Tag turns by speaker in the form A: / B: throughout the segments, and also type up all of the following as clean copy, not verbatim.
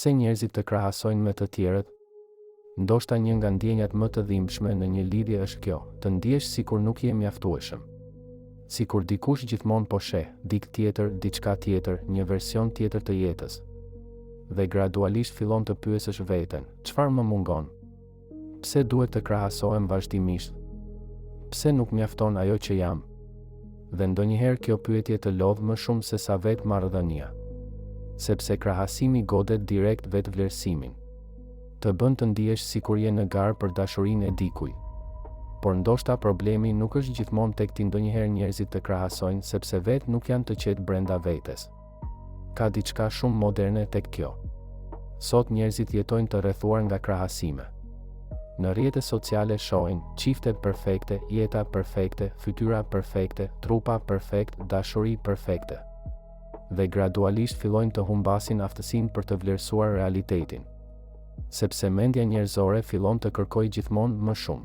A: Pse njerëzit të krahasojnë me të tjerët? Ndoshta një nga ndjenjat më të dhimbshme në një lidhje është kjo, të ndihesh sikur nuk je mjaftueshëm. Sikur dikush gjithmonë po sheh, diçka tjetër, një version tjetër të jetës. Dhe gradualisht fillon të pyesësh veten, çfarë më mungon? Pse duhet të krahasohem vazhdimisht? Pse nuk mjafton ajo që jam? Dhe ndonjëherë kjo pyetje të lodh më shumë se sa vetë marrëdhënia. Sepse krahasimi godet direkt vetvlerësimin. Të bën të ndihesh sikur je në garë për dashurinë e dikujt. Por ndoshta problemi nuk është gjithmonë tek ti, ndonjëherë njerëzit të krahasojnë sepse vetë nuk janë të qetë brenda vetes. Ka diçka shumë moderne tek kjo. Sot njerëzit jetojnë të rrethuar nga krahasime. Në rrjetet sociale shohin çifte perfekte, jeta perfekte, fytyra perfekte, trupa perfekt, dashuri perfekte. Dhe gradualisht fillojnë të humbasin aftësinë për të vlerësuar realitetin. Sepse mendja njerëzore fillon të kërkojë gjithmonë më shumë.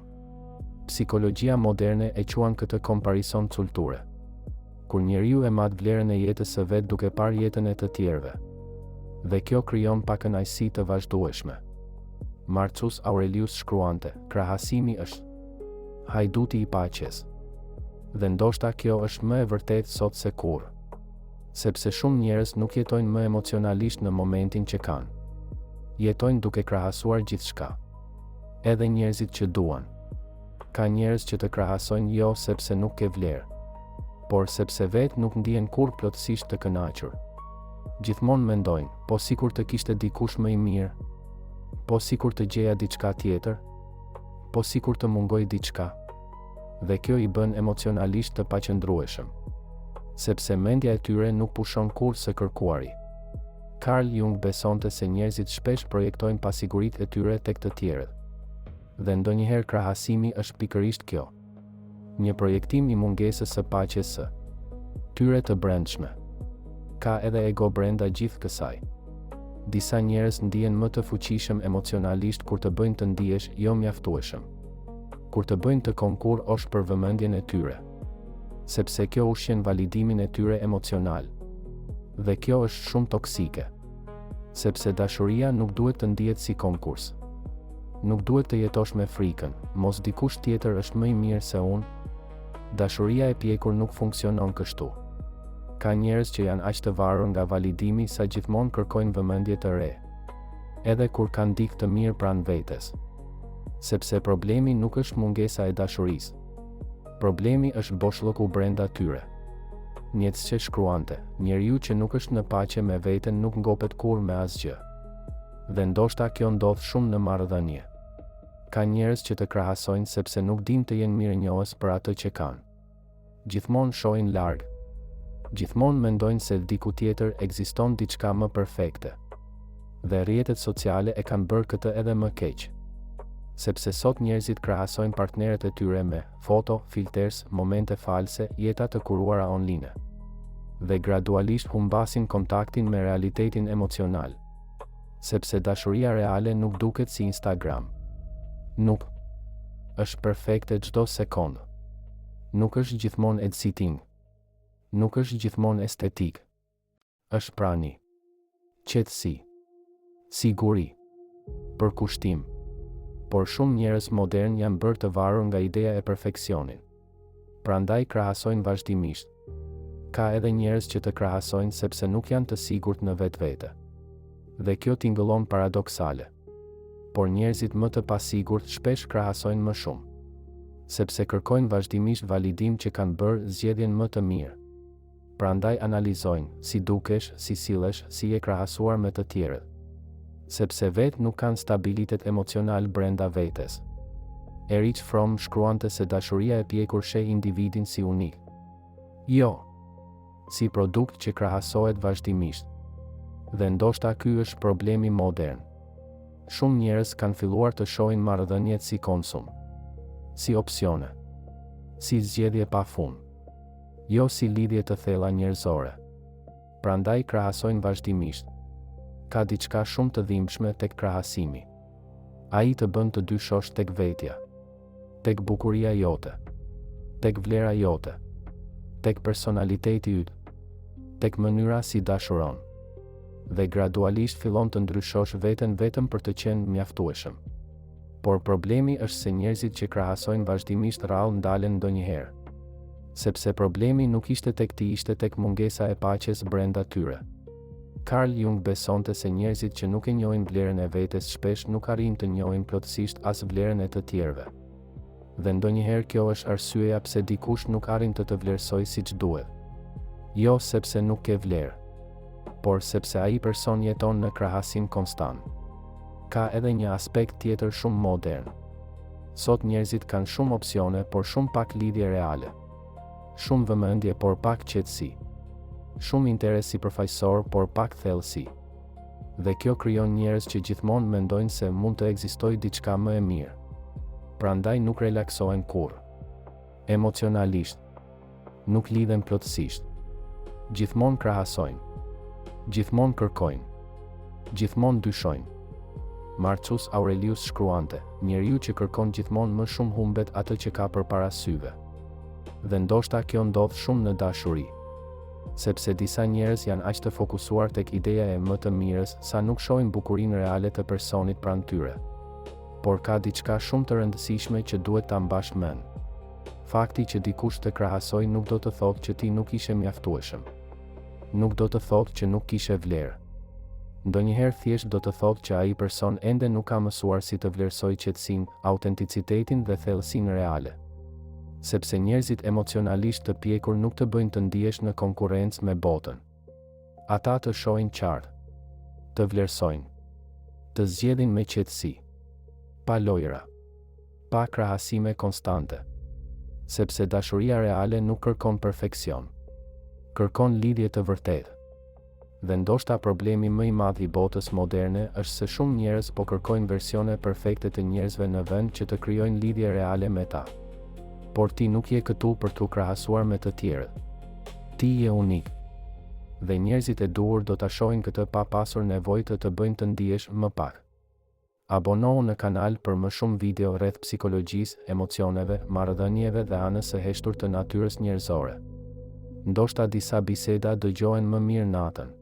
A: Psikologjia moderne e quan këtë komparison culture. Kur njeriu e mat vlerën e jetës së vet duke parë jetën e të tjerëve. Dhe kjo krijon pakënaqësi të vazhdueshme. Marcus Aurelius shkruante, krahasimi është hajduti i paqes. Dhe ndoshta kjo është më e vërtetë sot se kurrë. Sepse shumë njerëz nuk jetojnë më emocionalisht në momentin që kanë. Jetojnë duke krahasuar gjithçka. Edhe njerëzit që duan. Ka njerëz që të krahasojnë jo sepse nuk ke vlerë, por sepse vetë nuk ndihen kurrë plotësisht të kënaqur. Gjithmonë mendojnë, po sikur të kishte dikush më i mirë, po sikur të gjeja diçka tjetër, po sikur të mungoj diçka. Dhe kjo i bën emocionalisht të paqëndrueshëm. Sepse mendja e tyre nuk pushon kurrë së kërkuari. Carl Jung besonte se njerëzit shpesh projektojnë pasiguritë e tyre tek të tjerët. Dhe ndonjëherë krahasimi është pikërisht kjo. Një projektim i mungesës së paqes së tyre të brendshme. Ka edhe ego brenda gjithë kësaj. Disa njerëz ndihen më të fuqishëm emocionalisht kur të bëjnë të ndihesh jo mjaftueshëm. Kur të bëjnë të konkurrosh për vëmendjen e tyre. Sepse kjo ushqen validimin e tyre emocional. Dhe kjo është shumë toksike. Sepse dashuria nuk duhet të ndihet si konkurs. Nuk duhet të jetosh me frikën, mos dikush tjetër është më i mirë se unë. Dashuria e pjekur nuk funksionon kështu. Ka njerëz që janë aq të varur nga validimi sa gjithmonë kërkojnë vëmendje të re. Edhe kur kanë dikë të mirë pranë vetes. Sepse problemi nuk është mungesa e dashurisë. Problemi është boshllëku brenda tyre. Nietzsche shkruante, njeriu që nuk është në paqe me veten nuk ngopet kurrë me asgjë. Dhe ndoshta kjo ndodh shumë në marrëdhënie. Ka njerëz që të krahasojnë sepse nuk dinë të jenë mirënjohës për atë që kanë. Gjithmonë shohin larg. Gjithmonë mendojnë se diku tjetër ekziston diçka më perfekte. Dhe rrjetet sociale e kanë bërë këtë edhe më keq. Sepse sot njerëzit krahasojnë partnerët e tyre me foto, filters, momente false, jeta të kuruara online. Dhe gradualisht humbasin kontaktin me realitetin emocional. Sepse dashuria reale nuk duket si Instagram. Nuk është perfekte çdo sekondë. Nuk është gjithmonë exciting. Nuk është gjithmonë estetik. Është prani, qetësi, siguri, përkushtim. Por shumë njerëz modern janë bërë të varur nga ideja e perfeksionit. Prandaj krahasojnë vazhdimisht. Ka edhe njerëz që të krahasojnë sepse nuk janë të sigurt në vetvete. Dhe kjo tingëllon paradoksale. Por njerëzit më të pasigurt shpesh krahasojnë më shumë. Sepse kërkojnë vazhdimisht validim që kanë bërë zgjedhjen më të mirë. Prandaj analizojnë, si dukesh, si sillesh, si je krahasuar me të tjerët. Sepse vetë nuk kanë stabilitet emocional brenda vetes. Erich Fromm shkruante se dashuria e pjekur sheh individin si unik. Jo, si produkt që krahasohet vazhdimisht. Dhe ndoshta ky është problemi modern. Shumë njerëz kanë filluar të shohin marrëdhëniet si konsum, si opsione, si zgjedhje pafund, jo si lidhje të thella njerëzore. Prandaj krahasojnë vazhdimisht. Ka diçka shumë të dhimbshme tek krahasimi. Ai të bën të dyshosh tek vetja, tek bukuria jote, tek vlera jote, tek personaliteti yt, tek mënyra si dashuron. dhe gradualisht fillon të ndryshosh veten vetëm për të qenë mjaftueshëm. Por problemi është se njerëzit që krahasojnë vazhdimisht rrallë ndalen ndonjëherë. Sepse problemi nuk ishte tek ti, ishte tek mungesa e paqes brenda tyre. Carl Jung besonte se njerëzit që nuk e njohin vlerën e vetes shpesh nuk arrin të njohin plotësisht as vlerën e të tjerëve. Dhe ndonjëherë kjo është arsyeja pse dikush nuk arrin të vlerësoj siç duhet. Jo sepse nuk ke vlerë, por sepse ai person jeton në krahasim konstant. Ka edhe një aspekt tjetër shumë modern. Sot njerëzit kanë shumë opsione, por shumë pak lidhje reale. Shumë vëmendje, por pak qetësi. Shumë interes sipërfaqësor, por pak thellësi. Dhe kjo krijon njerëz që gjithmonë mendojnë se mund të ekzistojë diçka më e mirë. Prandaj nuk relaksohen kurrë. Emocionalisht, nuk lidhen plotësisht. Gjithmonë krahasojnë. Gjithmonë kërkojnë. Gjithmonë dyshojnë. Marcus Aurelius shkruante, njeriu që kërkon gjithmonë më shumë humbet atë që ka përpara syve. Dhe ndoshta kjo ndodh shumë në dashuri. Sepse disa njerëz janë aq të fokusuar tek ideja e më të mirës sa nuk shohin bukurinë reale të personit pranë tyre. Por ka diçka shumë të rëndësishme që duhet ta mbash mend. Fakti që dikush të krahasoj nuk do të thotë që ti nuk ishe mjaftueshëm. Nuk do të thotë që nuk kishe vlerë. Ndonjëherë thjesht do të thotë që ai person ende nuk ka mësuar si të vlerësoj qetësinë, autenticitetin dhe thellësinë reale. Sepse njerëzit emocionalisht të pjekur nuk të bëjnë të ndihesh në konkurrencë me botën. Ata të shohin qartë, të vlerësojnë, të zgjedhin me qetësi, pa lojra, pa krahasime konstante. Sepse dashuria reale nuk kërkon perfeksion, kërkon lidhje të vërtetë. Dhe ndoshta problemi më i madh i botës moderne është se shumë njerëz po kërkojnë versione perfekte të njerëzve në vend që të krijojnë lidhje reale me ta. Por ti nuk je këtu për t'u krahasuar me të tjerët. Ti je unik. Dhe njerëzit e duhur do ta shohin këtë pa pasur nevojë të bëjnë të ndihesh më pak. Abonohu në kanal për më shumë video rreth psikologjisë, emocioneve, marrëdhënieve dhe anës së heshtur të natyrës njerëzore. Ndoshta disa biseda dëgjohen më mirë natën.